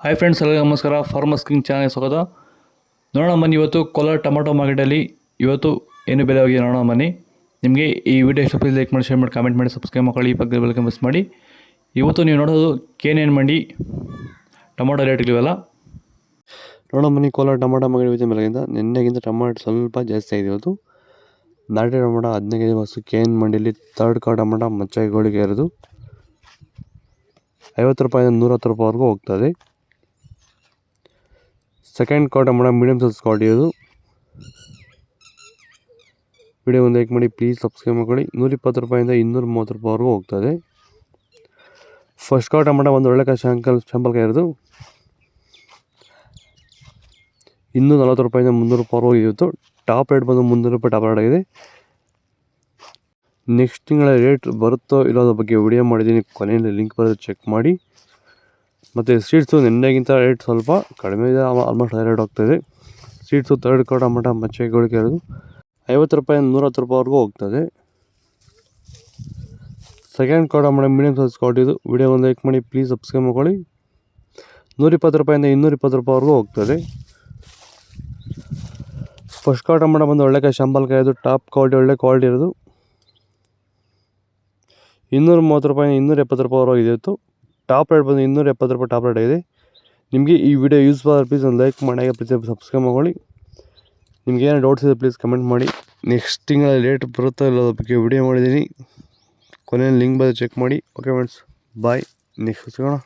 Hi friends, ಎಲ್ಲರಿಗೂ ನಮಸ್ಕಾರ. Farmers king channel ಸ್ವಾಗತ. ನೋಡೋಣ ಬನ್ನಿ, ಇವತ್ತು ಕೋಲಾರ ಟೊಮಾಟೊ ಮಾರ್ಕೆಟಲ್ಲಿ ಇವತ್ತು ಏನು ಬೆಲೆ ಹೋಗಿದೆ ನೋಡೋಣ ಬನ್ನಿ. ನಿಮಗೆ ಈ ವಿಡಿಯೋ ಇಷ್ಟ ಲೈಕ್ ಮಾಡಿ, ಶೇರ್ ಮಾಡಿ, ಕಾಮೆಂಟ್ ಮಾಡಿ, ಸಬ್ಸ್ಕ್ರೈಬ್ ಮಾಡಿ, ಈ ಪಕ್ಕದ ಬೆಲ್ ಮಿಸ್ ಮಾಡಿ. ಇವತ್ತು ನೀವು ನೋಡೋದು KNN ಮಂಡಿ ಟೊಮಾಟೊ ರೇಟ್ಗಳಿವೆಲ್ಲ ನೋಡೋಣ ಬನ್ನಿ. ಕೋಲಾರ ಟೊಮಾಟೊ ಮಾರ್ಕೆಟ್ ಬೆಲೆಗಿಂತ ನಿನ್ನೆಗಿಂತ ಟೊಮಾಟೊ ಸ್ವಲ್ಪ ಜಾಸ್ತಿ ಆಗಿದೆ. ಇವತ್ತು ನಾಟಿ ಟೊಮಾಟೊ 15 ಬಸ್ಸು KNN ಮಂಡಿಯಲ್ಲಿ ಥರ್ಡ್ ಕಾರ್ ಟೊಮಾಟೊ ಮಚ್ಚಗೋಳಿಗೆ ಇರೋದು 50 ರೂಪಾಯಿಂದ 110 ರೂಪಾಯಿವರೆಗೂ ಹೋಗ್ತದೆ. ಸೆಕೆಂಡ್ ಕಾರ್ ಟೊಮಾಟೊ ಮೀಡಿಯಮ್ ಸೈಜ್ ಕ್ವಾಲಿಟಿ ಇದು. ವಿಡಿಯೋ ಒಂದು ಲೈಕ್ ಮಾಡಿ, ಪ್ಲೀಸ್ ಸಬ್ಸ್ಕ್ರೈಬ್ ಮಾಡ್ಕೊಳ್ಳಿ. 120 ರೂಪಾಯಿಂದ 230 ರೂಪಾಯಿವರೆಗೂ ಹೋಗ್ತದೆ. ಫಸ್ಟ್ ಕಾರ್ ಟೊಮಾಟೊ ಒಂದು ಒಳ್ಳೆ ಶಾಂಪಲ್ಕಾಯಿ ಇರೋದು 240 ರೂಪಾಯಿಂದ 300 ರೂಪಾಯಿವರೆಗೂ ಇತ್ತು. ಟಾಪ್ ರೇಟ್ ಬಂದು 300 ರೂಪಾಯಿ ಟಾಪ್ ರೇಟ್ ಆಗಿದೆ. ನೆಕ್ಸ್ಟ್ ತಿಂಗಳ ರೇಟ್ ಬರುತ್ತೋ ಇಲ್ಲೋದ್ರ ಬಗ್ಗೆ ವಿಡಿಯೋ ಮಾಡಿದ್ದೀನಿ, ಕೊನೆಯಲ್ಲಿ ಲಿಂಕ್ ಬರೋದು ಚೆಕ್ ಮಾಡಿ. ಮತ್ತು ಸೀಡ್ಸು ನಿನ್ನೆಗಿಂತ ರೇಟ್ ಸ್ವಲ್ಪ ಕಡಿಮೆ ಇದೆ, ಆಲ್ಮೋಸ್ಟ್ ರೇಟ್ ಹೋಗ್ತಾಯಿದೆ. ಸೀಡ್ಸು ಥರ್ಡ್ ಕಾರ್ ಟೊಮಾಟೊ ಮಚ್ಚಗೋಳಿಗೆ ಇರೋದು 50 ರೂಪಾಯಿಂದ 110 ರೂಪಾಯಿವರೆಗೂ ಹೋಗ್ತದೆ. ಸೆಕೆಂಡ್ ಕಾರ್ ಟೊಮಾಟೊ ಮೀಡಿಯಮ್ ಸೈಜ್ ಕ್ವಾಲಿಟಿ ಇದು. ವಿಡಿಯೋ ಒಂದು ಲೈಕ್ ಮಾಡಿ, ಪ್ಲೀಸ್ ಸಬ್ಸ್ಕ್ರೈಬ್ ಮಾಡ್ಕೊಳ್ಳಿ. 120 ರೂಪಾಯಿಂದ 220 ರೂಪಾಯಿವರೆಗೂ ಹೋಗ್ತದೆ. ಫಸ್ಟ್ ಕಾರ್ ಟೊಮಾಟೊ ಬಂದು ಒಳ್ಳೆ ಶಾಂಪಲ್ಕಾಯಿ ಇದು, ಟಾಪ್ ಕ್ವಾಲಿಟಿ ಒಳ್ಳೆ ಕ್ವಾಲಿಟಿ ಇರೋದು 230 ರೂಪಾಯಿಂದ 270 ರೂಪಾಯಿವರೆಗೂ ಇತ್ತು. ಟಾಪ್ ರೇಟ್ ಬಂದು 270 ರೂಪಾಯಿ ಟಾಪ್ ರೇಟ್ ಆಗಿದೆ. ನಿಮಗೆ ಈ ವಿಡಿಯೋ ಯೂಸ್ ಆದರೆ ಪ್ಲೀಸ್ ಒಂದು ಲೈಕ್ ಮಾಡಿ, ಪ್ಲೀಸ್ ಸಬ್ಸ್ಕ್ರೈಬ್ ಮಾಡ್ಕೊಳ್ಳಿ. ನಿಮ್ಗೆ ಏನೋ ಡೌಟ್ಸ್ ಇದೆ ಪ್ಲೀಸ್ ಕಮೆಂಟ್ ಮಾಡಿ. ನೆಕ್ಸ್ಟ್ ತಿಂಗಳ ರೇಟ್ ಬರುತ್ತೋ ಇಲ್ಲೋದ್ರ ಬಗ್ಗೆ ವಿಡಿಯೋ ಮಾಡಿದ್ದೀನಿ, ಕೊನೆಯಲ್ಲಿ ಲಿಂಕ್ ಬಂದು ಚೆಕ್ ಮಾಡಿ. ಓಕೆ ಫ್ರೆಂಡ್ಸ್, ಬಾಯ್. ನೆಕ್ಸ್ಟ್ ಸಿಗೋಣ.